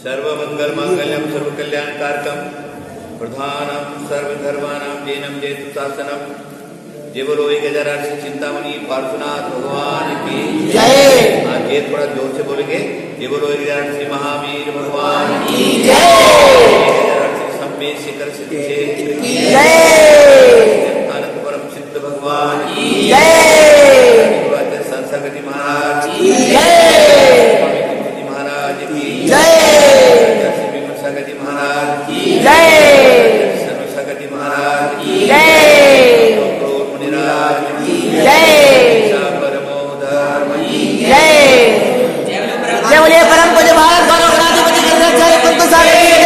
सर्वमंगल मांगल्यम सर्वकल्याणकारकम प्रधानम सर्वधर्माणां जैनम जयतु शासनम। जय बोलो एक हजार चिंतामणि पार्श्वनाथ भगवान की जय। हाँ ये थोड़ा जोर से बोलेंगे। जय बोलो एक हजार श्री महावीर भगवान की जय। सम्मेद शिखर सिद्धि की जय। आनंद परम सिद्ध भगवान की जय। संसर्गति महाराज की जय। महाराज की जय। सर्वसगति महाराज की जय। सर्वसगति महाराज की जय। मुनिराज की जय। परमो धर्म की जय। जय बोलिए परम पूज्य भारत गौरव गणाधिपति शंकराचार्य पंत सागर की जय।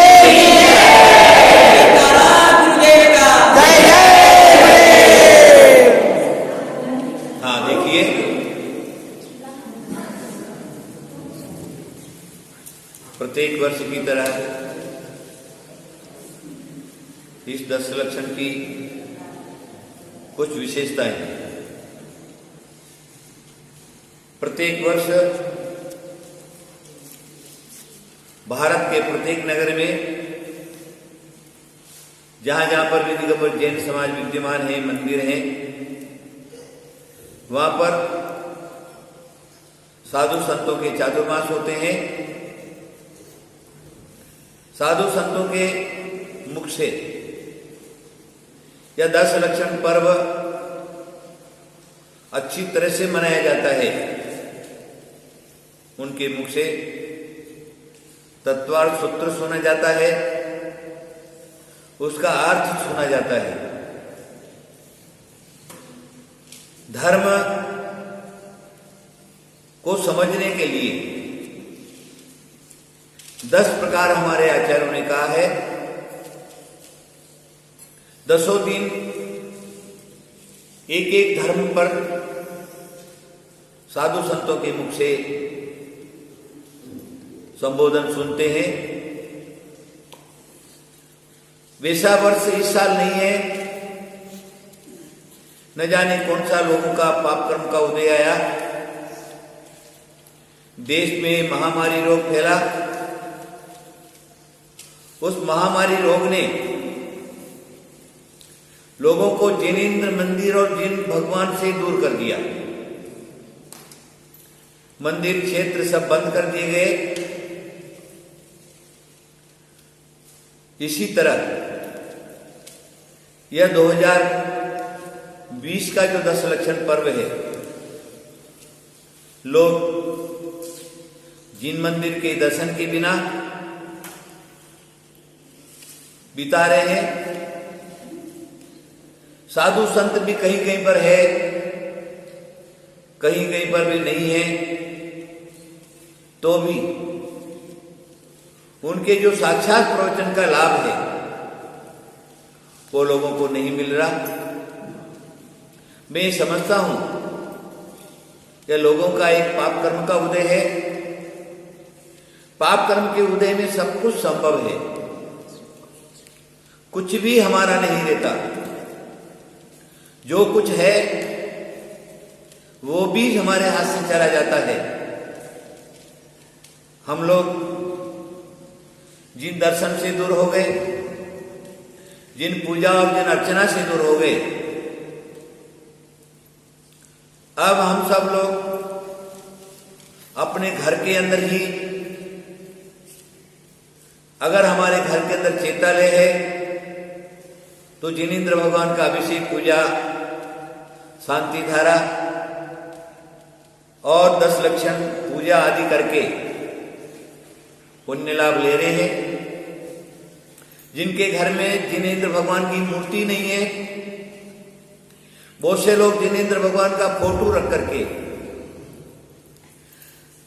जय हाँ देखिए प्रत्येक वर्ष की तरह इस 10 लक्षण की कुछ विशेषताएं हैं। प्रत्येक वर्ष भारत के प्रत्येक नगर में जहां जहां पर भी दिगंबर जैन समाज विद्यमान है, मंदिर हैं, वहां पर साधु संतों के चातुर्मास होते हैं। साधु संतों के मुख से यह 10 लक्षण पर्व अच्छी तरह से मनाया जाता है। उनके मुख से तत्वार्थ सूत्र सुना जाता है, उसका अर्थ सुना जाता है। धर्म को समझने के लिए 10 प्रकार हमारे आचार्यों ने कहा है। 10 दिन एक एक धर्म पर साधु संतों के मुख से संबोधन सुनते हैं। वैसा वर्ष इस साल नहीं है। न जाने कौन सा लोगों का पाप कर्म का उदय आया, देश में महामारी रोग फैला। उस महामारी रोग ने लोगों को जिनेंद्र मंदिर और जिन भगवान से दूर कर दिया। मंदिर क्षेत्र सब बंद कर दिए गए। इसी तरह यह 2020 का जो 10 लक्षण पर्व है, लोग जिन मंदिर के दर्शन के बिना बिता रहे हैं। साधु संत भी कहीं कहीं पर है, कहीं कहीं पर भी नहीं है, तो भी उनके जो साक्षात प्रवचन का लाभ है वो लोगों को नहीं मिल रहा। मैं समझता हूं कि लोगों का एक पाप कर्म का उदय है। पाप कर्म के उदय में सब कुछ संभव है, कुछ भी हमारा नहीं रहता। जो कुछ है वो भी हमारे हाथ से चला जाता है। हम लोग जिन दर्शन से दूर हो गए, जिन पूजा और जिन अर्चना से दूर हो गए, अब हम सब लोग अपने घर के अंदर ही, अगर हमारे घर के अंदर चैतालय है तो जिनेंद्र भगवान का अभिषेक, पूजा, शांति धारा और 10 लक्षण पूजा आदि करके पुण्य लाभ ले रहे हैं। जिनके घर में जिनेंद्र भगवान की मूर्ति नहीं है, बहुत से लोग जिनेंद्र भगवान का फोटो रख करके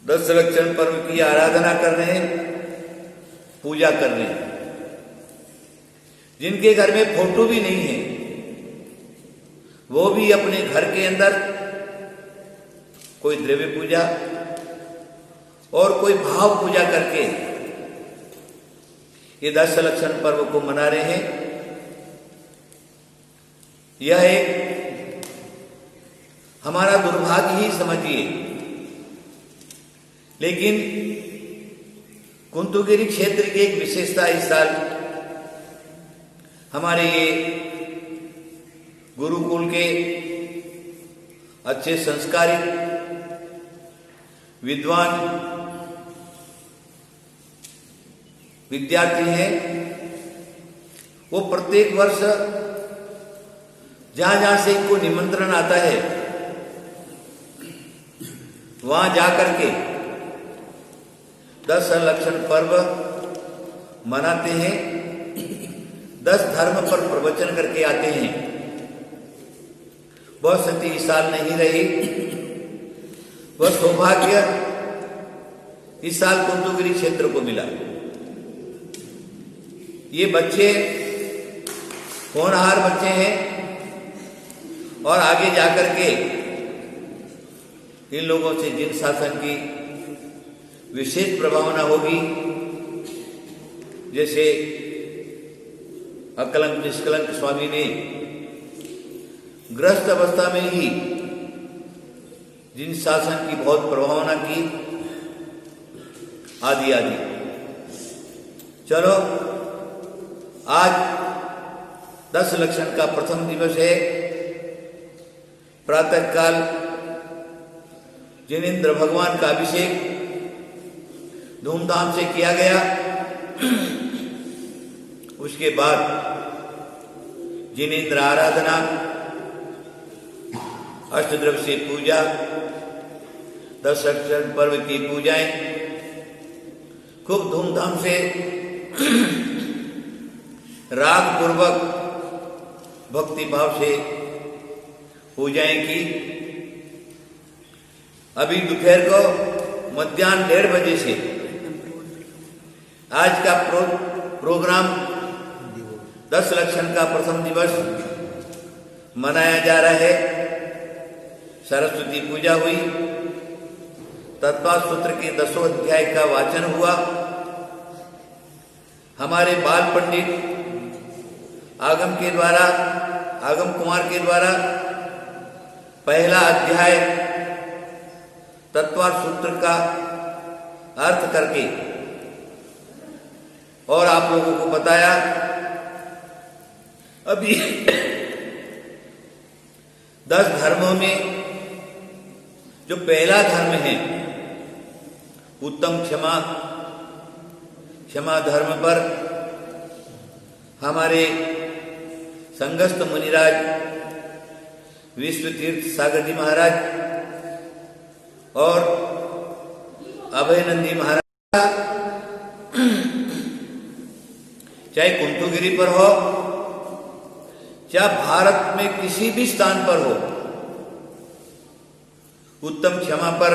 10 लक्षण पर्व की आराधना कर रहे हैं, पूजा कर रहे हैं। जिनके घर में फोटो भी नहीं है, वो भी अपने घर के अंदर कोई द्रव्य पूजा और कोई भाव पूजा करके ये 10 लक्षण पर्व को मना रहे हैं। यह एक हमारा दुर्भाग्य ही समझिए, लेकिन कुंतुगिरी क्षेत्र की एक विशेषता इस साल हमारे ये गुरुकुल के अच्छे संस्कारित विद्वान विद्यार्थी हैं, वो प्रत्येक वर्ष जहां जहां से इनको निमंत्रण आता है वहां जाकर के 10 संलक्षण पर्व मनाते हैं, 10 धर्म पर प्रवचन करके आते हैं। वह स्थिति इस साल नहीं रही। वह सौभाग्य इस साल कुंतुगिरी क्षेत्र को मिला। ये बच्चे होनहार बच्चे हैं और आगे जाकर के इन लोगों से जिन शासन की विशेष प्रभावना होगी, जैसे अकलंक निष्कलंक स्वामी ने गृहस्थ अवस्था में ही जिन शासन की बहुत प्रभावना की, आदि आदि। चलो, आज 10 लक्षण का प्रथम दिवस है। प्रातः काल जिनेंद्र भगवान का अभिषेक धूमधाम से किया गया। उसके बाद जिनेंद्र आराधना, अष्टद्रव्य से पूजा, 10 लक्षण पर्व की पूजाएं खूब धूमधाम से राग पूर्वक भक्ति भाव से पूजाएं की। अभी दोपहर को मध्याह्न 1:30 बजे से आज का प्रोग्राम 10 लक्षण का प्रथम दिवस मनाया जा रहा है। सरस्वती पूजा हुई, तत्व सूत्र के 10वें अध्याय का वाचन हुआ। हमारे बाल पंडित आगम कुमार के द्वारा पहला अध्याय तत्व सूत्र का अर्थ करके और आप लोगों को बताया। अभी 10 धर्मों में जो पहला धर्म है उत्तम क्षमा धर्म पर हमारे संगस्थ मुनिराज विश्व तीर्थ सागर जी महाराज और अभयनंदी महाराज, चाहे कुंतुगिरी पर हो, चाहे भारत में किसी भी स्थान पर हो, उत्तम क्षमा पर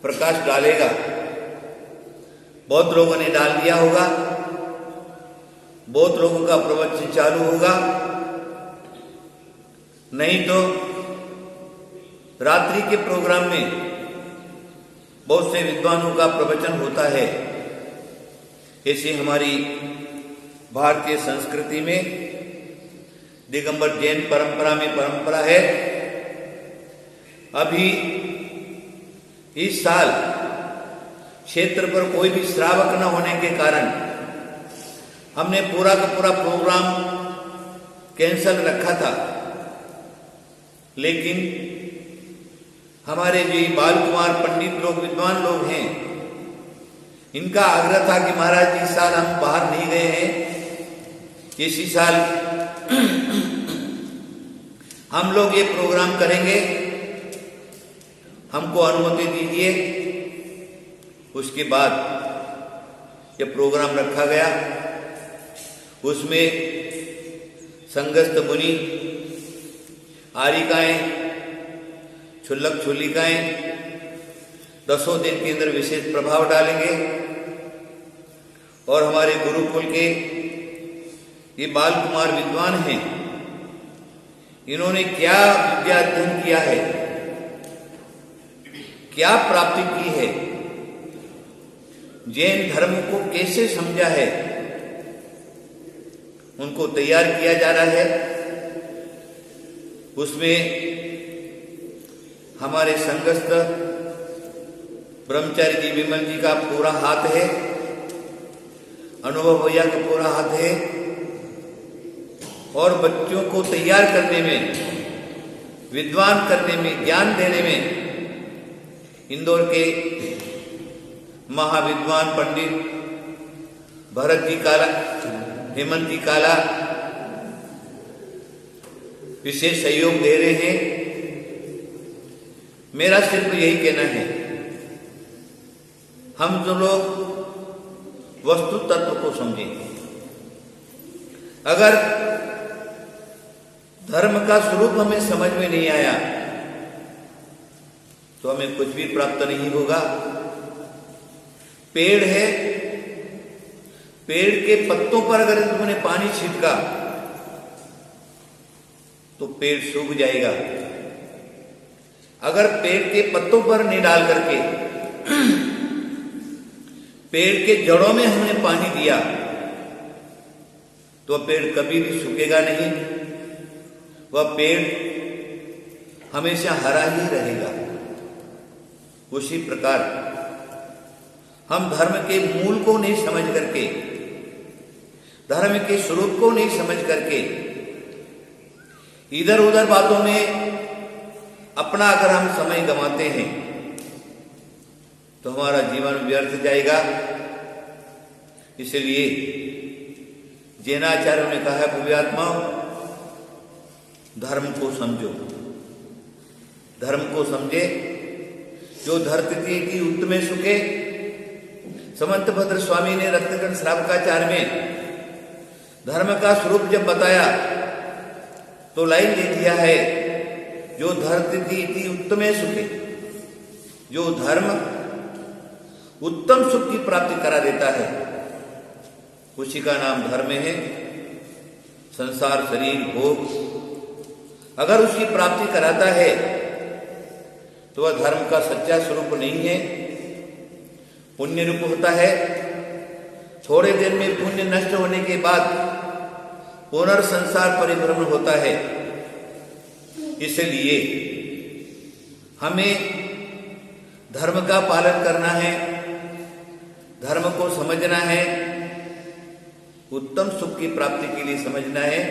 प्रकाश डालेगा। बहुत लोगों ने डाल दिया होगा, बहुत लोगों का प्रवचन चालू होगा, नहीं तो रात्रि के प्रोग्राम में बहुत से विद्वानों का प्रवचन होता है। ऐसे हमारी भारतीय संस्कृति में दिगंबर जैन परंपरा में परंपरा है। अभी इस साल क्षेत्र पर कोई भी श्रावक न होने के कारण हमने पूरा का पूरा प्रोग्राम कैंसल रखा था, लेकिन हमारे जो बाल कुमार पंडित लोग विद्वान लोग हैं, इनका आग्रह था कि महाराज इस साल हम बाहर नहीं गए हैं, इसी साल हम लोग ये प्रोग्राम करेंगे, हमको अनुमति दीजिए। उसके बाद ये प्रोग्राम रखा गया। उसमें संगस्थ मुनि, आरिकाएं, क्षुल्लक क्षुल्लिकाएं 10 दिन के अंदर विशेष प्रभाव डालेंगे और हमारे गुरुकुल के ये बाल कुमार विद्वान हैं, इन्होंने क्या विद्या अध्ययन किया है, क्या प्राप्ति की है, जैन धर्म को कैसे समझा है, उनको तैयार किया जा रहा है। उसमें हमारे संगस्थ ब्रह्मचारी जी विमल जी का पूरा हाथ है, अनुभव भैया का पूरा हाथ है, और बच्चों को तैयार करने में, विद्वान करने में, ज्ञान देने में इंदौर के महाविद्वान पंडित भरत जी काला, हेमंत जी काला विशेष सहयोग दे रहे हैं। मेरा सिर्फ यही कहना है, हम जो लोग वस्तु तत्व को समझें, अगर धर्म का स्वरूप हमें समझ में नहीं आया तो हमें कुछ भी प्राप्त नहीं होगा। पेड़ है, पेड़ के पत्तों पर अगर तुमने पानी छिड़का तो पेड़ सूख जाएगा। अगर पेड़ के पत्तों पर नहीं डाल करके पेड़ के जड़ों में हमने पानी दिया तो पेड़ कभी भी सूखेगा नहीं, वह पेड़ हमेशा हरा ही रहेगा। उसी प्रकार हम धर्म के मूल को नहीं समझ करके, धर्म के स्वरूप को नहीं समझ करके इधर उधर बातों में अपना अगर हम समय गंवाते हैं तो हमारा जीवन व्यर्थ जाएगा। इसलिए जैनाचार्यों ने कहा है, भव्यात्माओं, धर्म को समझो, धर्म को समझे जो धरती की उत्तमे सुखे। समंत भद्र स्वामी ने रत्नगण श्रावकाचार्य में धर्म का स्वरूप जब बताया तो लाइन दे दिया है, जो धरती की उत्तमे सुखे, जो धर्म उत्तम सुख की प्राप्ति करा देता है उसी का नाम धर्म है। संसार, शरीर, भोग अगर उसकी प्राप्ति कराता है तो वह धर्म का सच्चा स्वरूप नहीं है, पुण्य रूप होता है। थोड़े दिन में पुण्य नष्ट होने के बाद पुनर्संसार परिभ्रमण होता है। इसलिए हमें धर्म का पालन करना है, धर्म को समझना है, उत्तम सुख की प्राप्ति के लिए समझना है।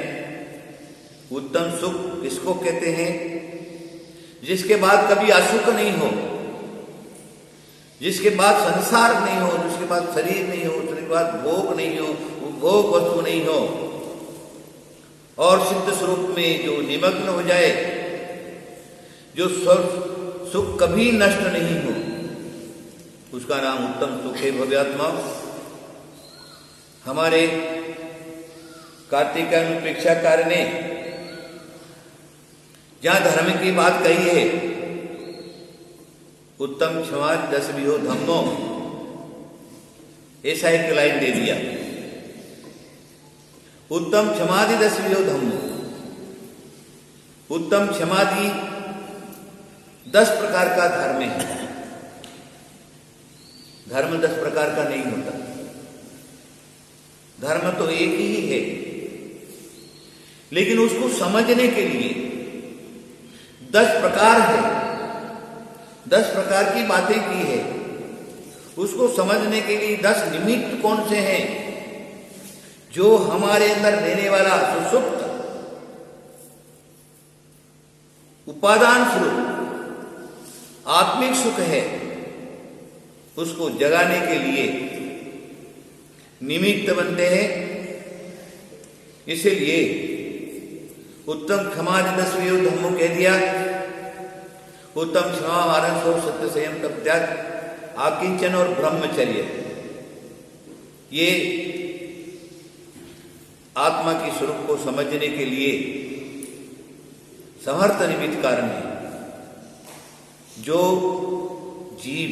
उत्तम सुख इसको कहते हैं जिसके बाद कभी असुख नहीं हो, जिसके बाद संसार नहीं हो, जिसके बाद शरीर नहीं हो, जिसके बाद भोग नहीं हो, भोग वस्तु नहीं हो, और सिद्ध स्वरूप में जो निमग्न हो जाए, जो सुख कभी नष्ट नहीं हो, उसका नाम उत्तम सुख है। भव्यात्मा, हमारे कार्तिकायन प्रेक्षाकार ने जहां धर्म की बात कही है, उत्तम क्षमा दस विहो धम्मो, ऐसा एक लाइन दे दिया। उत्तम क्षमादि दस विहो धम्मो, उत्तम क्षमादि 10 प्रकार का धर्म है। धर्म 10 प्रकार का नहीं होता, धर्म तो एक ही है, लेकिन उसको समझने के लिए 10 प्रकार है, 10 प्रकार की बातें की है। उसको समझने के लिए 10 निमित्त कौन से हैं जो हमारे अंदर रहने वाला सुसुप्त उपादान स्वरूप आत्मिक सुख है, उसको जगाने के लिए निमित्त बनते हैं। इसीलिए उत्तम क्षमा 10 विहो धम्मो कह दिया। उत्तम क्षमा, वारण, शौच, सत्य, संयम, तप, त्याग, आकिंचन और ब्रह्मचर्य, ये आत्मा की स्वरूप को समझने के लिए समर्थ निमित्त कारण है। जो जीव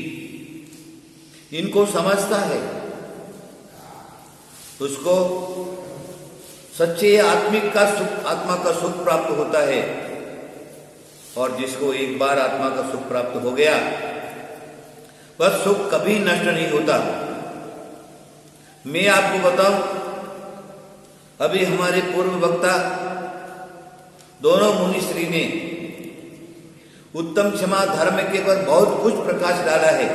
इनको समझता है उसको सच्चे आत्मिक का सुख, आत्मा का सुख प्राप्त होता है। और जिसको एक बार आत्मा का सुख प्राप्त हो गया, वह सुख कभी नष्ट नहीं होता। मैं आपको बताऊं, अभी हमारे पूर्व वक्ता दोनों मुनिश्री ने उत्तम क्षमा धर्म के पर बहुत कुछ प्रकाश डाला है।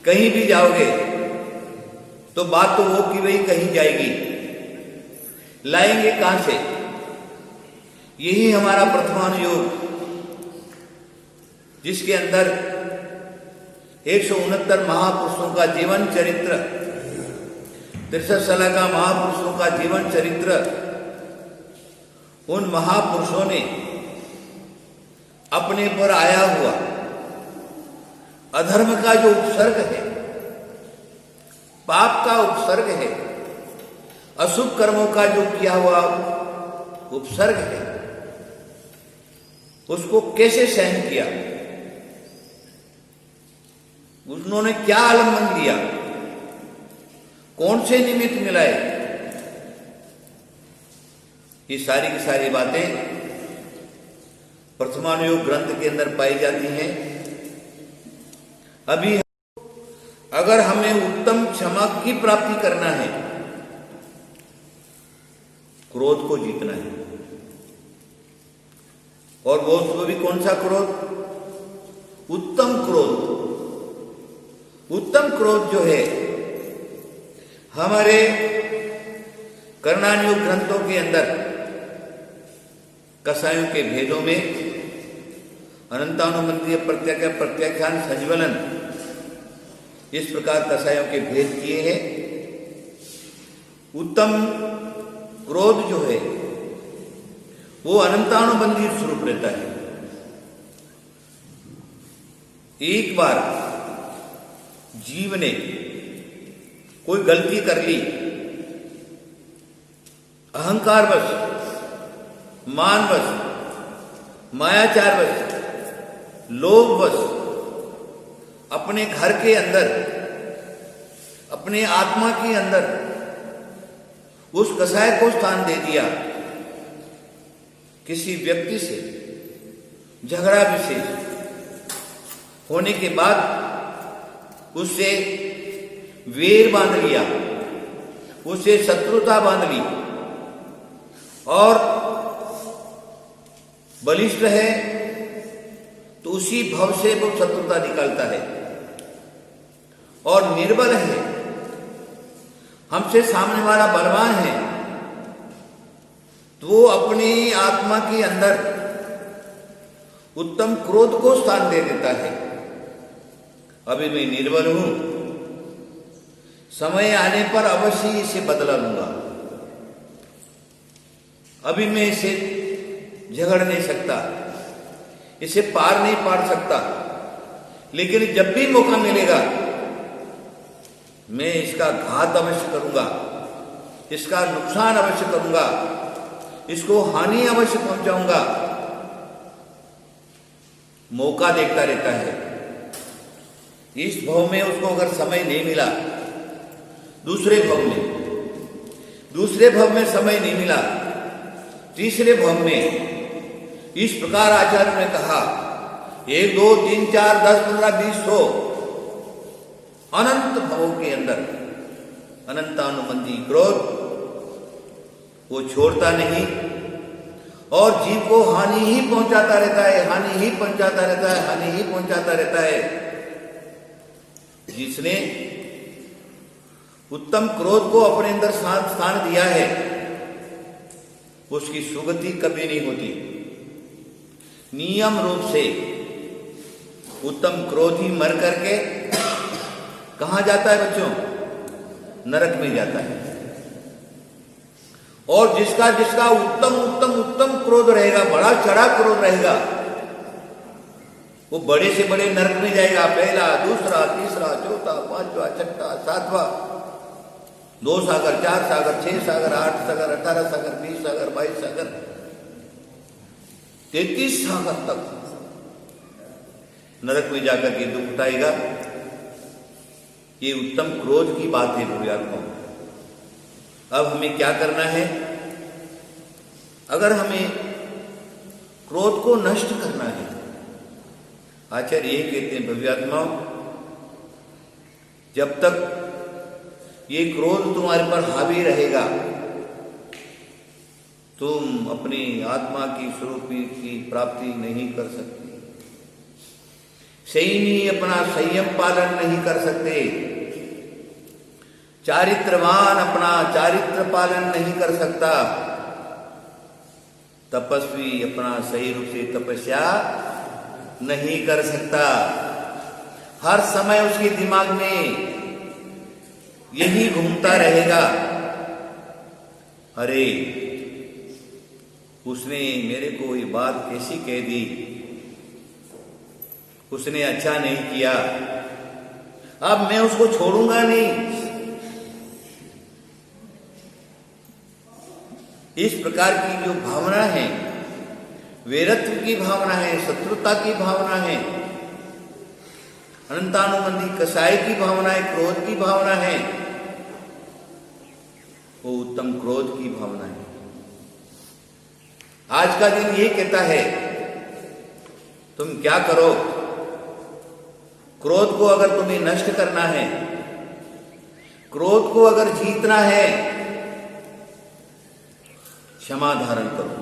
कहीं भी जाओगे तो बात तो वो की वही कहीं जाएगी, लाएंगे कहां से? यही हमारा प्रथमानुयोग, जिसके अंदर 169 महापुरुषों का जीवन चरित्र, 63 साल का महापुरुषों का जीवन चरित्र, उन महापुरुषों ने अपने पर आया हुआ अधर्म का जो उपसर्ग है, पाप का उपसर्ग है, अशुभ कर्मों का जो किया हुआ उपसर्ग है, उसको कैसे सहन किया, उन्होंने क्या आलम्बन लिया, कौन से निमित्त मिलाए, ये सारी की सारी बातें प्रथमानुयोग ग्रंथ के अंदर पाई जाती हैं। अभी अगर हमें उत्तम क्षमा की प्राप्ति करना है, क्रोध को जीतना है, और वो भी कौन सा क्रोध? उत्तम क्रोध। उत्तम क्रोध जो है हमारे कर्णानुयोग ग्रंथों के अंदर कसायों के भेदों में अनंतानुबंधीय प्रत्याख्यान संज्वलन, इस प्रकार कसायों के भेद किए हैं। उत्तम क्रोध जो है वो अनंतानुबंधी स्वरूप रहता है। एक बार जीव ने कोई गलती कर ली, अहंकारवश, मानवश, मायाचारवश, लोभवश अपने घर के अंदर, अपने आत्मा के अंदर उस कसाय को स्थान दे दिया। किसी व्यक्ति से झगड़ा विशेष होने के बाद उससे वेर बांध लिया, उससे शत्रुता बांध ली, और बलिष्ठ है तो उसी भव से वो शत्रुता निकालता है, और निर्बल है, हमसे सामने वाला बलवान है, तो वो अपनी आत्मा के अंदर उत्तम क्रोध को स्थान दे देता है। अभी मैं निर्बल हूं, समय आने पर अवश्य इसे बदला लूंगा, अभी मैं इसे झगड़ नहीं सकता, इसे पार नहीं पाड़ सकता, लेकिन जब भी मौका मिलेगा मैं इसका घात अवश्य करूंगा, इसका नुकसान अवश्य करूंगा, इसको हानि अवश्य पहुंचाऊंगा। मौका देखता रहता है। इस भव में उसको अगर समय नहीं मिला, दूसरे भव में समय नहीं मिला, तीसरे भव में इस प्रकार आचार्य ने कहा 1 2 3 4 10 15 20 100 अनंत भवों के अंदर अनंतानुबंधी क्रोध वो छोड़ता नहीं, और जीव को हानि ही पहुंचाता रहता है, हानि ही पहुंचाता रहता है, हानि ही पहुंचाता रहता है। जिसने उत्तम क्रोध को अपने अंदर स्थान दिया है, उसकी सुगति कभी नहीं होती। नियम रूप से उत्तम क्रोध ही मर करके कहां जाता है बच्चों? नरक में जाता है। और जिसका उत्तम क्रोध रहेगा, बड़ा चढ़ा क्रोध रहेगा, वो बड़े से बड़े नरक में जाएगा। पहला, दूसरा, तीसरा, चौथा, पांचवा, छठा, सातवां, 2 सागर, 4 सागर, 6 सागर, 8 सागर, 18 सागर, 20 सागर, 22 सागर, 33 सागर तक नरक में जाकर के दुख उठाएगा। ये उत्तम क्रोध की बात है बुढ़ियात्मा। अब हमें क्या करना है? अगर हमें क्रोध को नष्ट करना है, आचार्य ये कहते हैं भव्यात्माओं, जब तक ये क्रोध तुम्हारे पर हावी रहेगा, तुम अपनी आत्मा की स्वरूप की प्राप्ति नहीं कर सकते। सैनी अपना संयम पालन नहीं कर सकते, चारित्रवान अपना चारित्र पालन नहीं कर सकता, तपस्वी अपना सही रूप से तपस्या नहीं कर सकता। हर समय उसके दिमाग में यही घूमता रहेगा, अरे उसने मेरे को ये बात कैसी कह दी, उसने अच्छा नहीं किया, अब मैं उसको छोड़ूंगा नहीं। इस प्रकार की जो भावना है, वीरत्व की भावना है, शत्रुता की भावना है, अनंतानुबंधी कसाई की भावना है, क्रोध की भावना है, वो उत्तम क्रोध की भावना है। आज का दिन ये कहता है तुम क्या करो, क्रोध को अगर तुम्हें नष्ट करना है, क्रोध को अगर जीतना है, क्षमा धारण करो।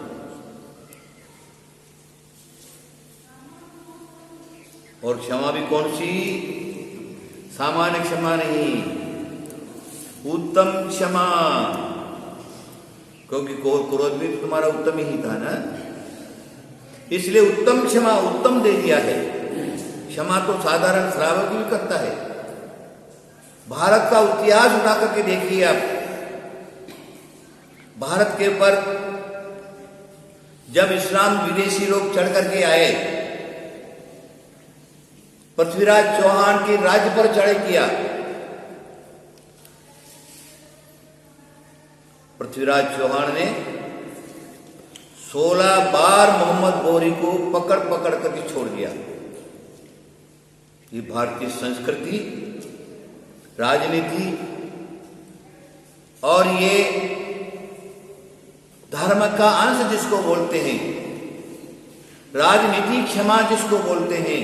और क्षमा भी कौन सी? सामान्य क्षमा नहीं, उत्तम क्षमा, क्योंकि क्रोध भी तुम्हारा उत्तम ही था ना, इसलिए उत्तम क्षमा उत्तम दे दिया है। क्षमा तो साधारण श्रावक भी करता है। भारत का इतिहास उठा करके देखिए आप, भारत के ऊपर जब इस्लाम विदेशी लोग चढ़ करके आए, पृथ्वीराज चौहान के राज्य पर चढ़ाई किया। पृथ्वीराज चौहान ने 16 बार मोहम्मद गौरी को पकड़ पकड़ करके छोड़ दिया। ये भारतीय संस्कृति, राजनीति और ये धर्म का अंश जिसको बोलते हैं, राजनीति क्षमा जिसको बोलते हैं,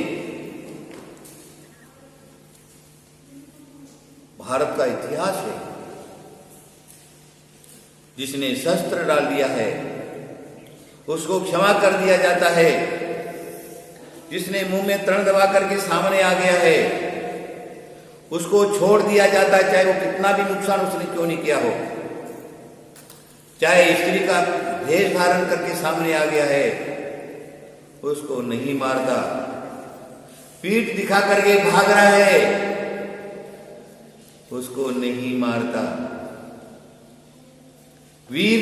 भारत का इतिहास है। जिसने शस्त्र डाल दिया है उसको क्षमा कर दिया जाता है, जिसने मुंह में तृण दबा करके सामने आ गया है उसको छोड़ दिया जाता है, चाहे वो कितना भी नुकसान उसने क्यों नहीं किया हो। चाहे स्त्री का भेष धारण करके सामने आ गया है उसको नहीं मारता, पीठ दिखा करके भाग रहा है उसको नहीं मारता। वीर,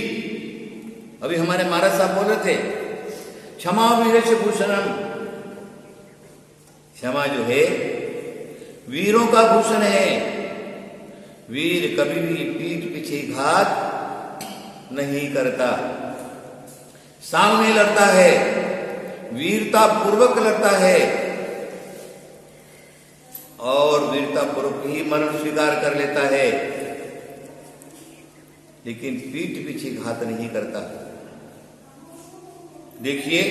अभी हमारे महाराज साहब बोल रहे थे, क्षमा वीरस्य भूषणम, क्षमा जो है वीरों का भूषण है। वीर कभी भी पीठ पीछे घात नहीं करता, सामने लड़ता है, वीरता पूर्वक लड़ता है और वीरता पूर्वक ही मरण स्वीकार कर लेता है, लेकिन पीठ पीछे घात नहीं करता। देखिए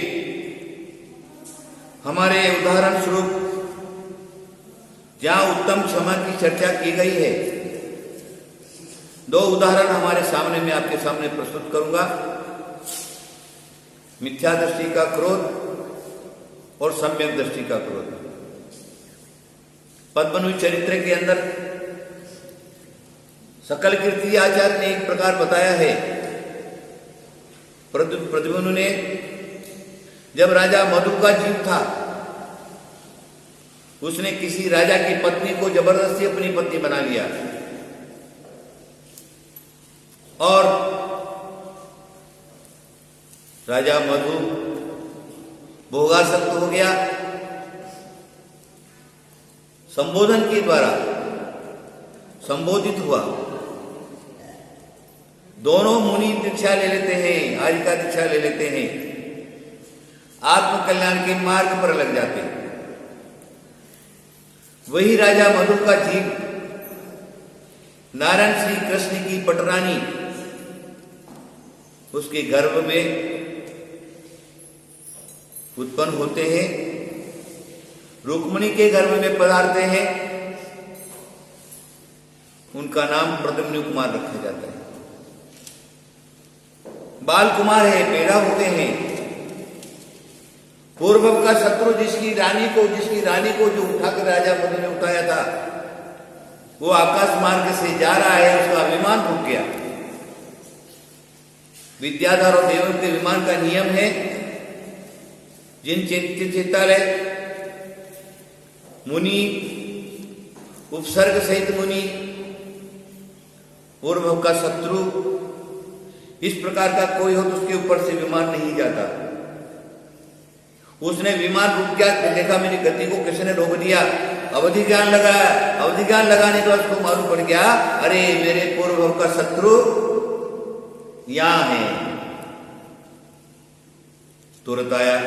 हमारे उदाहरण स्वरूप जहां उत्तम क्षमा की चर्चा की गई है, दो उदाहरण हमारे सामने में आपके सामने प्रस्तुत करूंगा। मिथ्या दृष्टि का क्रोध और सम्यक दृष्टि का क्रोध। पद्मनु चरित्र के अंदर सकल कीर्ति आचार्य ने एक प्रकार बताया है। प्रद्युम्न ने जब राजा मधु का जीव था, उसने किसी राजा की पत्नी को जबरदस्ती अपनी पत्नी बना लिया और राजा मधु भोगासक्त हो गया। संबोधन के द्वारा संबोधित हुआ। दोनों मुनि दीक्षा ले लेते हैं, आर्य दीक्षा ले लेते हैं, आत्मकल्याण के मार्ग पर लग जाते हैं। वही राजा मधु का जीव नारायण श्री कृष्ण की पटरानी उसके गर्भ में उत्पन्न होते हैं, रुक्मिणी के गर्भ में पधारते हैं। उनका नाम प्रद्युम्न कुमार रखा जाता है। बाल कुमार है, पैदा होते हैं, पूर्व का शत्रु जिसकी रानी को जो उठाकर राजा मनु ने उठाया था, वो आकाश मार्ग से जा रहा है, उसका विमान रुक गया। विद्याधर और देवों के विमान का नियम है, जिन चित्तालय मुनि, उपसर्ग सहित मुनि, पूर्व का शत्रु, इस प्रकार का कोई हो तो उसके ऊपर से विमान नहीं जाता। उसने विमान रुक गया, देखा मेरी गति को किसने रोक दिया, अवधि ज्ञान लगाया। अवधि ज्ञान लगाने के बाद उसको मालूम पड़ गया, अरे मेरे पूर्व का शत्रु यहां है। तुरंत आया,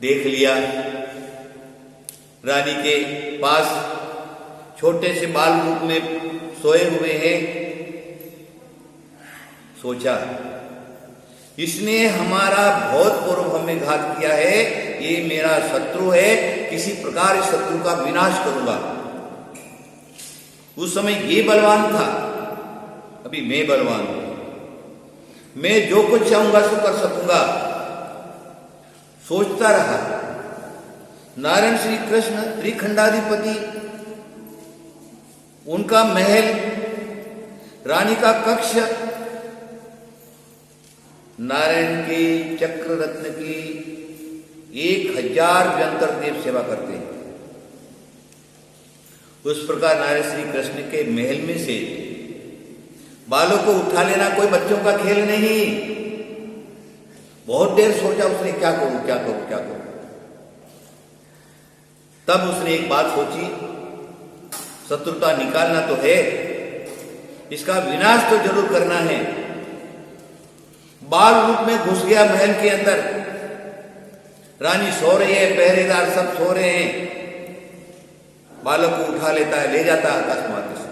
देख लिया रानी के पास छोटे से बाल रूप में सोए हुए हैं। सोचा इसने हमारा बहुत पूर्व हमें घात किया है, ये मेरा शत्रु है, किसी प्रकार इस शत्रु का विनाश करूंगा। उस समय ये बलवान था, अभी मैं बलवान हूं, मैं जो कुछ चाहूंगा सो कर सकूंगा। सोचता रहा। नारायण श्री कृष्ण त्रिखंडाधिपति, उनका महल, रानी का कक्ष, नारायण के चक्र रत्न की 1000 व्यंतर देव सेवा करते हैं। उस प्रकार नारायण श्री कृष्ण के महल में से बालों को उठा लेना कोई बच्चों का खेल नहीं। बहुत देर सोचा उसने, क्या करूं क्या करूं क्या करूं। तब उसने एक बात सोची, शत्रुता निकालना तो है, इसका विनाश तो जरूर करना है। बाल रूप में घुस गया महल के अंदर। रानी सो रही है, पहरेदार सब सो रहे हैं। बालक को उठा लेता है, ले जाता है आकाश मार्ग से,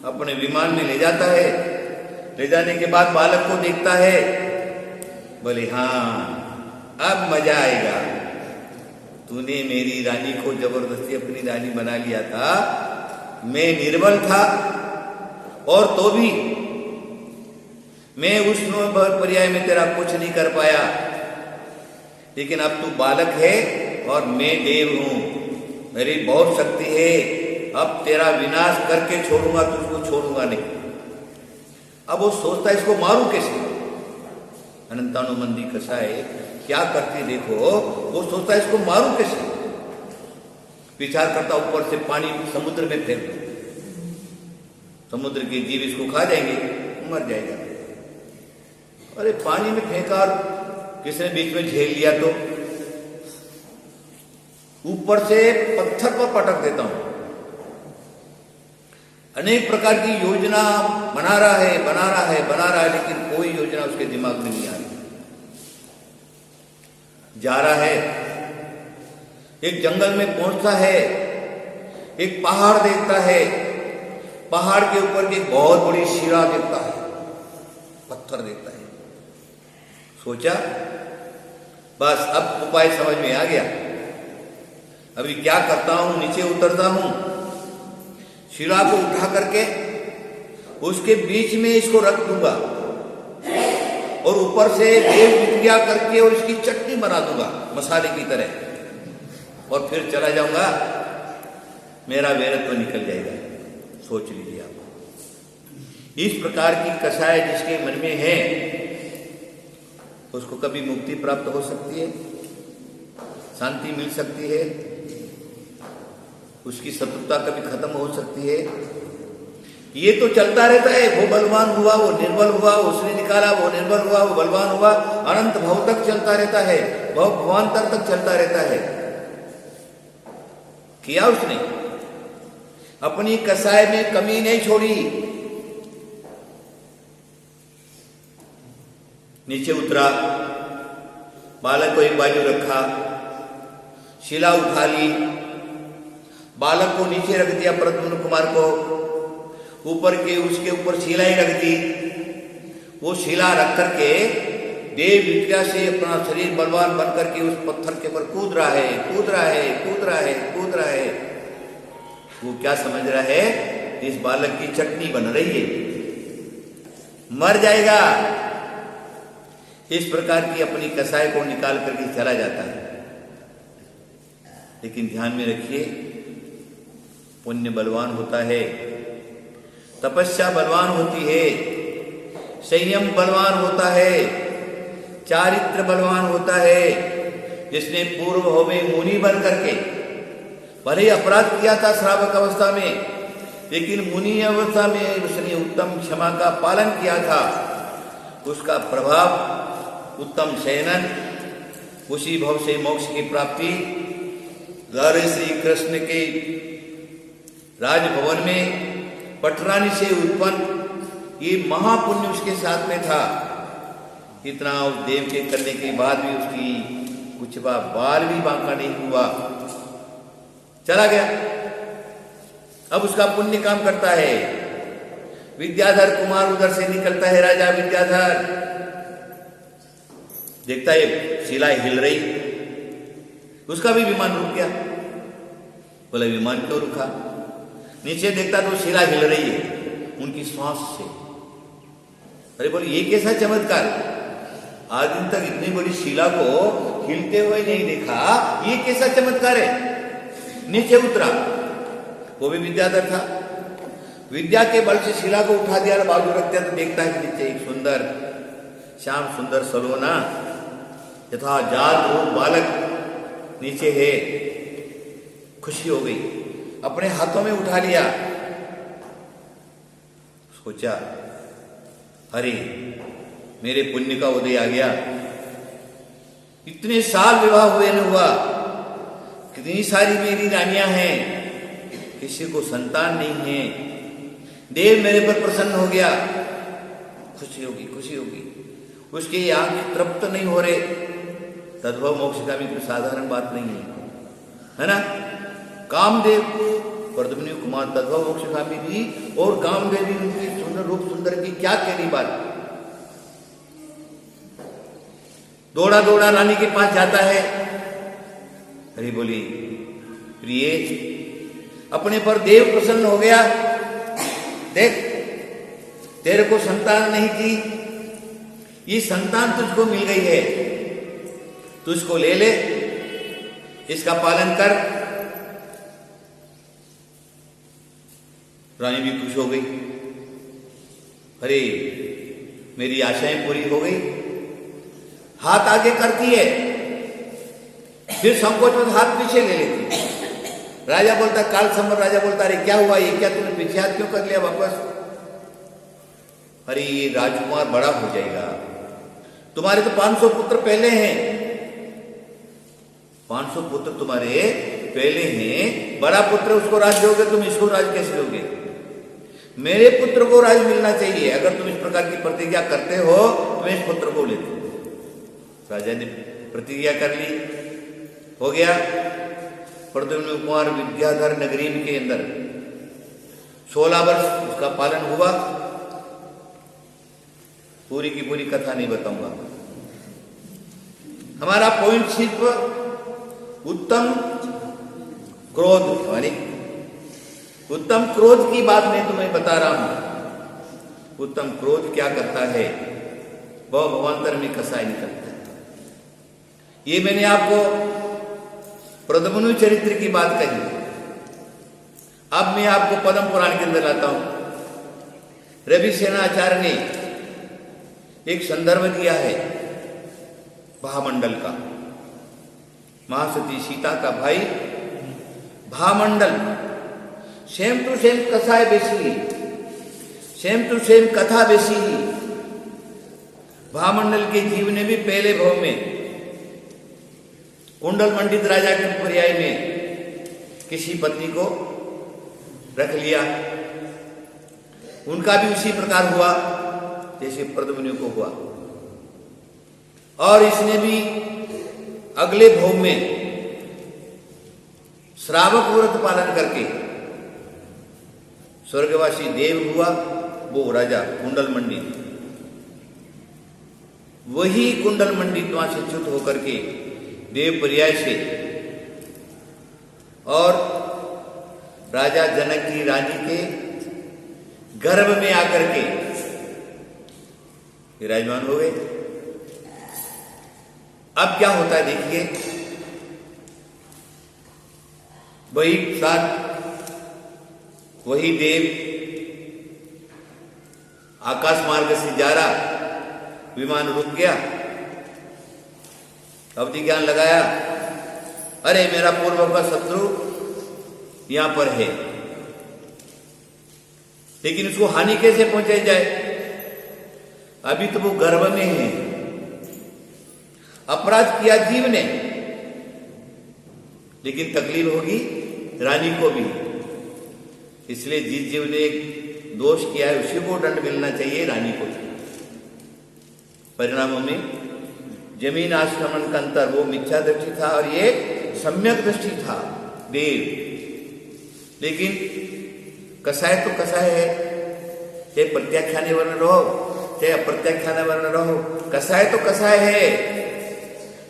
अपने विमान में ले जाता है। ले जाने के बाद बालक को देखता है, बोले हाँ अब मजा आएगा, तूने मेरी रानी को जबरदस्ती अपनी रानी बना लिया था, मैं निर्बल था और तो भी मैं उस पर्याय में तेरा कुछ नहीं कर पाया, लेकिन अब तू बालक है और मैं देव हूं, मेरी बहुत शक्ति है, अब तेरा विनाश करके छोड़ूंगा, तुझको छोड़ूंगा नहीं। अब वो सोचता है इसको मारूं कैसे। अनंतानुमंदी कसाय क्या करती देखो, वो सोचता है इसको मारूं कैसे। विचार करता ऊपर से पानी समुद्र में फेंक दो, समुद्र के जीव इसको खा जाएंगे, मर जाएगा। अरे पानी में फेंका और किसने बीच में झेल लिया तो ऊपर से पत्थर पर पटक देता हूं। अनेक प्रकार की योजना बना रहा है, लेकिन कोई योजना उसके दिमाग में नहीं आ रही। जा रहा है, एक जंगल में पहुंचता है, एक पहाड़ देखता है, पहाड़ के ऊपर एक बहुत बड़ी शिला देखता है, पत्थर देखता है। सोचा बस अब उपाय समझ में आ गया, अभी क्या करता हूं, नीचे उतरता हूं, शिला को उठा करके उसके बीच में इसको रख दूंगा और ऊपर से देव विद्या करके और इसकी चटनी बना दूंगा मसाले की तरह, और फिर चला जाऊंगा, मेरा वीरत्व निकल जाएगा। सोच लीजिए आप। इस प्रकार की कसाय जिसके मन में है उसको कभी मुक्ति प्राप्त हो सकती है, शांति मिल सकती है, उसकी शत्रुता कभी खत्म हो सकती है। ये तो चलता रहता है, वो बलवान हुआ, वो निर्बल हुआ, उसने निकाला, वो निर्बल हुआ, वो बलवान हुआ, अनंत भव तक चलता रहता है, भवांतर तक चलता रहता है। किया उसने, अपनी कसाय में कमी नहीं छोड़ी। नीचे उतरा, बालक को एक बाजू रखा, शिला उठा ली, बालक को नीचे रख दिया, प्रद्युम्न कुमार को ऊपर के उसके ऊपर शिला ही रख दी। वो शिला रख करके देव विद्या से अपना शरीर बलवान बन करके उस पत्थर के ऊपर कूद रहा है, कूद रहा है, कूद रहा है, कूद रहा है। वो क्या समझ रहा है, इस बालक की चटनी बन रही है, मर जाएगा। इस प्रकार की अपनी कसाई को निकाल करके चला जाता है। लेकिन ध्यान में रखिए, पुण्य बलवान होता है, तपस्या बलवान होती है, संयम बलवान होता है, चारित्र बलवान होता है। जिसने पूर्व हो में मुनि बन करके भले ही अपराध किया था श्रावक अवस्था में, लेकिन मुनि अवस्था में उसने उत्तम क्षमा का पालन किया था, उसका प्रभाव उत्तम शयनन, उसी भव से मोक्ष की प्राप्ति, द्वारे श्री कृष्ण के राजभवन में पटरानी से उत्पन्न ये महापुण्य उसके साथ में था। इतना उस देव के करने के बाद भी उसकी कुछ बाल भी बांका नहीं हुआ, चला गया। अब उसका पुण्य काम करता है। विद्याधर कुमार उधर से निकलता है, राजा विद्याधर देखता है शिला हिल रही, उसका भी विमान रुक गया। बोला विमान क्यों रुका? नीचे देखता तो शिला हिल रही है उनकी श्वास से। अरे बोले ये कैसा चमत्कार, आज दिन तक इतनी बड़ी शिला को हिलते हुए नहीं देखा, ये कैसा चमत्कार है। नीचे उतरा, वो भी विद्याधर था। विद्या के बल से शिला को उठा दिया, बाजू रख दिया तो देखता है कि नीचे एक सुंदर श्याम सुंदर सलोना यथा जात रूप बालक नीचे है। खुशी हो गई, अपने हाथों में उठा लिया। सोचा अरे मेरे पुण्य का उदय आ गया, इतने साल विवाह हुए न हुआ, कितनी सारी मेरी रानियां हैं, किसी को संतान नहीं है, देव मेरे पर प्रसन्न हो गया। खुशी होगी, खुशी होगी। उसके आंख तृप्त नहीं हो रहे। तद्भव मोक्ष का भी कोई साधारण बात नहीं है ना। कामदेव प्रद्युम्न कुमार तद्भव मोक्ष का भी और कामदेव भी उनकी सुंदर रूप सुंदर की क्या कहनी बात। दौड़ा दौड़ा रानी के पास जाता है। अरे बोली प्रिय, अपने पर देव प्रसन्न हो गया, देख तेरे को संतान नहीं थी, ये संतान तुझको मिल गई है, तुझको ले ले, इसका पालन कर। रानी भी खुश हो गई। अरे मेरी आशाएं पूरी हो गई। हाथ आगे करती है, फिर संकोच में हाथ पीछे ले लेती। राजा बोलता, काल समर राजा बोलता, अरे क्या हुआ, ये क्या तुमने पीछे हाथ क्यों कर लिया वापस? अरे ये राजकुमार बड़ा हो जाएगा, तुम्हारे तो 500 पुत्र पहले हैं, 500 पुत्र तुम्हारे पहले हैं, बड़ा पुत्र उसको राज दोगे, तुम इसको राज कैसे दोगे? मेरे पुत्र को राज मिलना चाहिए। अगर तुम इस प्रकार की प्रतिज्ञा करते हो तो मैं इस पुत्र को लेता हूं। राजा ने प्रतिज्ञा कर ली, हो गया। प्रद्युम्न कुमार विद्याधर नगरी के अंदर 16 वर्ष उसका पालन हुआ। पूरी की पूरी कथा नहीं बताऊंगा। हमारा पॉइंट सिर्फ उत्तम क्रोध, यानी उत्तम क्रोध की बात मैं तुम्हें बता रहा हूं। उत्तम क्रोध क्या करता है, वह भवांतर में कसाई निकलता है। ये मैंने आपको प्रद्युम्न चरित्र की बात कही। अब मैं आपको पद्म पुराण के अंदर लाता हूं। रवि सेनाचार्य ने एक संदर्भ दिया है भामंडल का। महासती सीता का भाई भामंडल, सेम टू सेम कसाई बेसी, सेम टू सेम कथा बेसी ही। भामंडल के जीव ने भी पहले भव में कुंडल मंडित राजा के पर्याय में किसी पत्नी को रख लिया। उनका भी उसी प्रकार हुआ जैसे प्रद्युम्न को हुआ। और इसने भी अगले भव में श्रावक व्रत पालन करके स्वर्गवासी देव हुआ, वो राजा कुंडल मंडित। वही कुंडल मंडित वहां से च्युत होकर के देव पर्याय से और राजा जनक की रानी के गर्भ में आकर के विराजमान हो गए। अब क्या होता है देखिए, वही साथ वही देव आकाश मार्ग से जा रहा, विमान रुक गया, अवधि ज्ञान लगाया, अरे मेरा पूर्व का शत्रु यहां पर है, लेकिन उसको हानि कैसे पहुंचाई जाए? अभी तो वो गर्भ में है, अपराध किया जीव ने, लेकिन तकलीफ होगी रानी को भी। इसलिए जिस जीव ने दोष किया है उसी को दंड मिलना चाहिए, रानी को। परिणामों में जमीन आसमान का अंतर, वो मिथ्या दृष्टि था और ये सम्यक दृष्टि था देव। लेकिन कसाय तो कसाय है, चाहे प्रत्याख्याने वर्ण रहो चाहे अप्रत्याख्याने वर्ण रहो, कसाय तो कसाय है,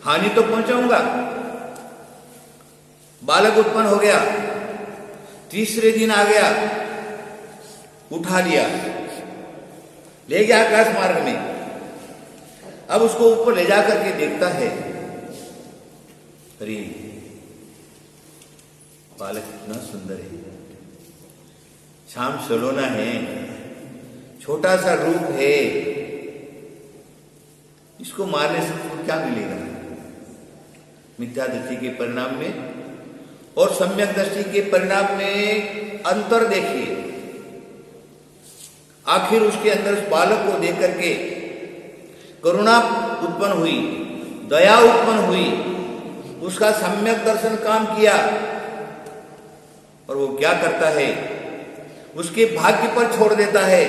हानि तो पहुंचाऊंगा। बालक उत्पन्न हो गया, तीसरे दिन आ गया, उठा लिया, ले गया आकाश मार्ग में। अब उसको ऊपर ले जाकर के देखता है, अरे बालक कितना सुंदर है, श्याम सलोना है, छोटा सा रूप है, इसको मारने से तो क्या मिलेगा? मिथ्या दृष्टि के परिणाम में और सम्यक दृष्टि के परिणाम में अंतर देखिए। आखिर उसके अंदर उस बालक को देख करके करुणा उत्पन्न हुई, दया उत्पन्न हुई, उसका सम्यक दर्शन काम किया। और वो क्या करता है? उसके भाग्य पर छोड़ देता है,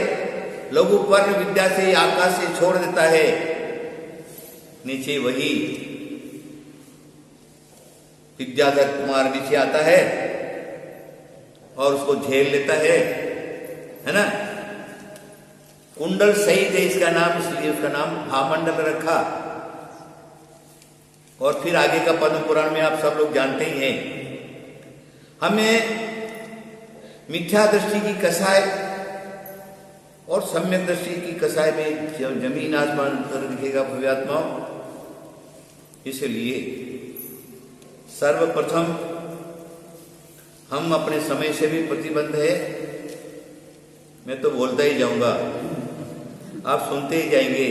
लघु पर्ण विद्या से आकाश से छोड़ देता है, नीचे वही विद्याधर कुमार नीचे आता है और उसको झेल लेता है ना। कुंडल सहित है इसका नाम, इसलिए उसका नाम भामंडल रखा। और फिर आगे का पद्म पुराण में आप सब लोग जानते ही हैं। हमें मिथ्या दृष्टि की कसाय और सम्यक दृष्टि की कसाय में जमीन आसमान अंतर दिखेगा भव्यात्मा। इसलिए सर्वप्रथम हम अपने समय से भी प्रतिबद्ध है। मैं तो बोलता ही जाऊंगा, आप सुनते ही जाएंगे।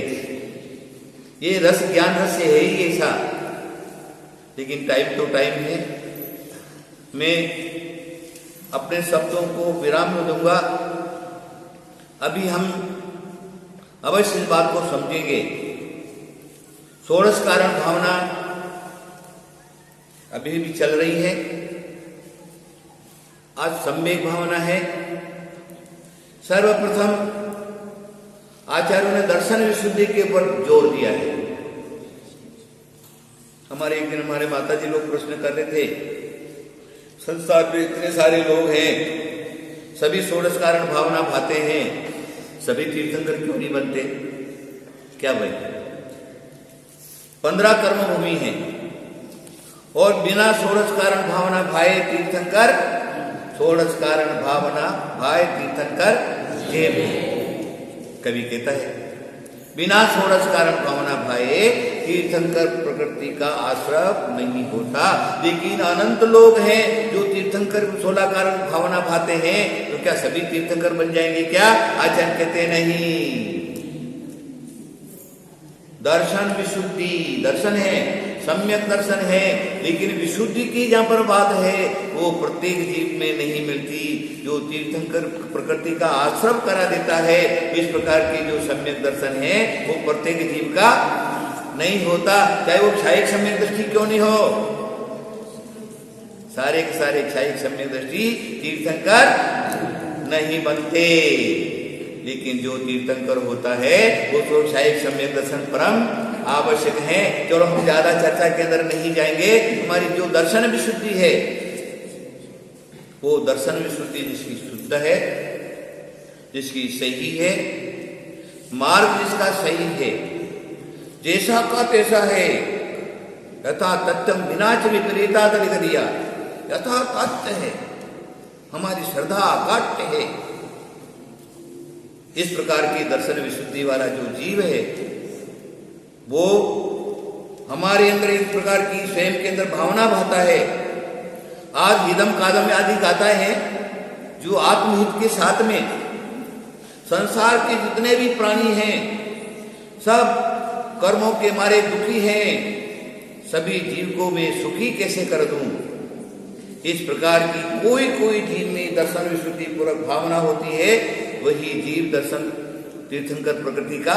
ये रस ज्ञान रस है ही ऐसा, लेकिन टाइम टू टाइम है। मैं अपने शब्दों को विराम में दूंगा। अभी हम अवश्य इस बात को समझेंगे। षोडश कारण भावना अभी भी चल रही है। आज सम्यक भावना है। सर्वप्रथम आचार्यों ने दर्शन विशुद्धि के ऊपर जोर दिया है। हमारे एक दिन हमारे माता जी लोग प्रश्न कर रहे थे, संसार में इतने सारे लोग हैं, सभी षोडश कारण भावना भाते हैं, सभी तीर्थंकर क्यों नहीं बनते? क्या भाई, 15 कर्म भूमि है और बिना षोडश कारण भावना भाए तीर्थंकर, षोडश कारण भावना भाए तीर्थंकर जेब। कवि कहता है बिना षोडश कारण भावना भाए तीर्थंकर प्रकृति का आश्रय नहीं होता। लेकिन अनंत लोग हैं जो तीर्थंकर 16 कारण भावना भाते हैं, तो क्या सभी तीर्थंकर बन जाएंगे क्या? आचार्य कहते नहीं। दर्शन विशुद्धि, दर्शन है, सम्यक दर्शन है, लेकिन विशुद्धि की जहां पर बात है वो प्रत्येक जीव में नहीं मिलती। जो तीर्थंकर प्रकृति का आश्रय करा देता है, इस प्रकार के जो सम्यक दर्शन है वो प्रत्येक जीव का नहीं होता, चाहे वो क्षायिक सम्यक दृष्टि क्यों नहीं हो। सारे के सारे क्षायिक सम्यक दृष्टि तीर्थंकर नहीं बनते। लेकिन जो तीर्थंकर होता है वो तो क्षायिक सम्यक दर्शन परम आवश्यक है। चलो हम ज्यादा चर्चा के अंदर नहीं जाएंगे। हमारी जो दर्शन विशुद्धि है वो दर्शन विशुद्धि जिसकी शुद्ध है, जिसकी सही है, मार्ग जिसका सही है, जैसा का तैसा है, यथा तथ्यम विनाच विपरीता लिख दिया, यथा तथ्य है, हमारी श्रद्धा अकाट्य है। इस प्रकार की दर्शन विशुद्धि वाला जो जीव है वो हमारे अंदर इस प्रकार की स्वयं के अंदर भावना भाता है। आज हिदम कादम आदि गाता है जो आत्महित के साथ में संसार के जितने भी प्राणी हैं सब कर्मों के मारे दुखी हैं, सभी जीव को मैं सुखी कैसे कर दूं। इस प्रकार की कोई कोई जीव में दर्शन विशुद्धि पूर्वक भावना होती है, वही जीव दर्शन तीर्थंकर प्रकृति का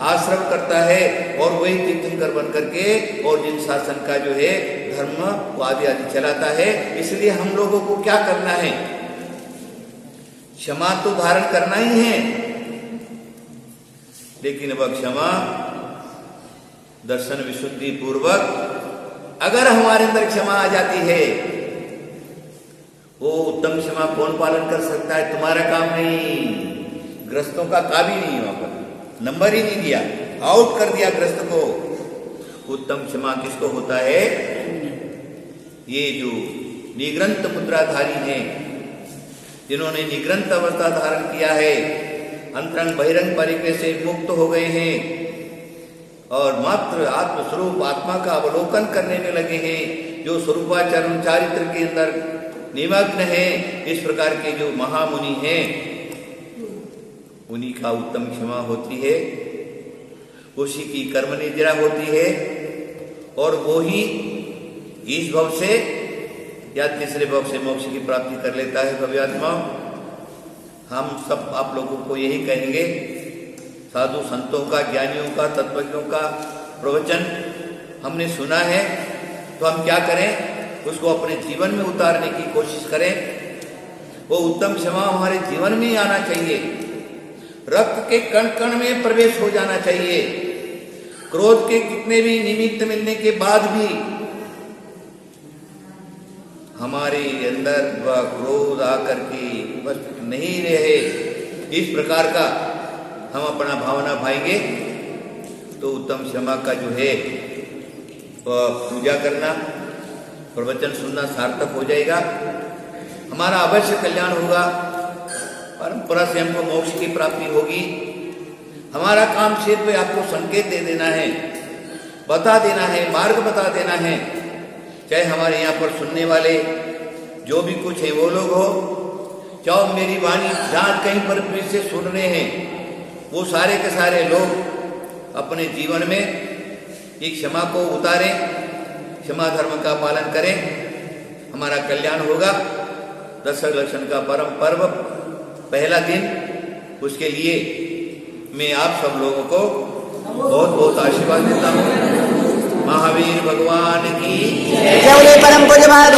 आश्रम करता है और वही तीर्थंकर बन करके और जिन शासन का जो है धर्म आदि आदि चलाता है। इसलिए हम लोगों को क्या करना है, क्षमा तो धारण करना ही है, लेकिन वह क्षमा दर्शन विशुद्धि पूर्वक अगर हमारे अंदर क्षमा आ जाती है, वो उत्तम क्षमा कौन पालन कर सकता है, तुम्हारा काम नहीं। ग्रस्तों का काम ही नहीं, वहां पर नंबर ही नहीं दिया, आउट कर दिया ग्रस्त को। उत्तम क्षमा किसको होता है, ये जो निग्रंथ मुद्राधारी हैं, जिन्होंने निग्रंथ अवस्था धारण किया है, अंतरंग बहिरंग परिचय से मुक्त हो गए हैं और मात्र आत्मस्वरूप आत्मा का अवलोकन करने में लगे हैं, जो स्वरूपाचरण चारित्र के अंदर निमग्न है। इस प्रकार के जो महामुनि हैं, उन्हीं का उत्तम क्षमा होती है, उसी की कर्म निद्रा होती है और वो ही इस भव से या तीसरे भव से मोक्ष की प्राप्ति कर लेता है। भव्यात्मा, हम सब आप लोगों को यही कहेंगे, साधु संतों का, ज्ञानियों का, तत्वज्ञों का प्रवचन हमने सुना है, तो हम क्या करें, उसको अपने जीवन में उतारने की कोशिश करें। वो उत्तम क्षमा हमारे जीवन में ही आना चाहिए, रक्त के कण कण में प्रवेश हो जाना चाहिए। क्रोध के कितने भी निमित्त मिलने के बाद भी हमारे अंदर वह क्रोध आकर के उपस्थित नहीं रहे, इस प्रकार का हम अपना भावना भाएंगे तो उत्तम क्षमा का जो है पूजा करना, प्रवचन सुनना सार्थक हो जाएगा, हमारा अवश्य कल्याण होगा, परंपरा से हमको मोक्ष की प्राप्ति होगी। हमारा काम सिर्फ पे आपको संकेत दे देना है, बता देना है, मार्ग बता देना है। चाहे हमारे यहाँ पर सुनने वाले जो भी कुछ है वो लोग हो, चाहे मेरी वाणी जहाँ कहीं पर फिर से सुन रहे हैं, वो सारे के सारे लोग अपने जीवन में एक क्षमा को उतारें, क्षमा धर्म का पालन करें, हमारा कल्याण होगा। दशरथ लक्षण का परम पर्व पहला दिन, उसके लिए मैं आप सब लोगों को बहुत बहुत आशीर्वाद देता हूँ। महावीर भगवान की जय। परम पूज्य महाराज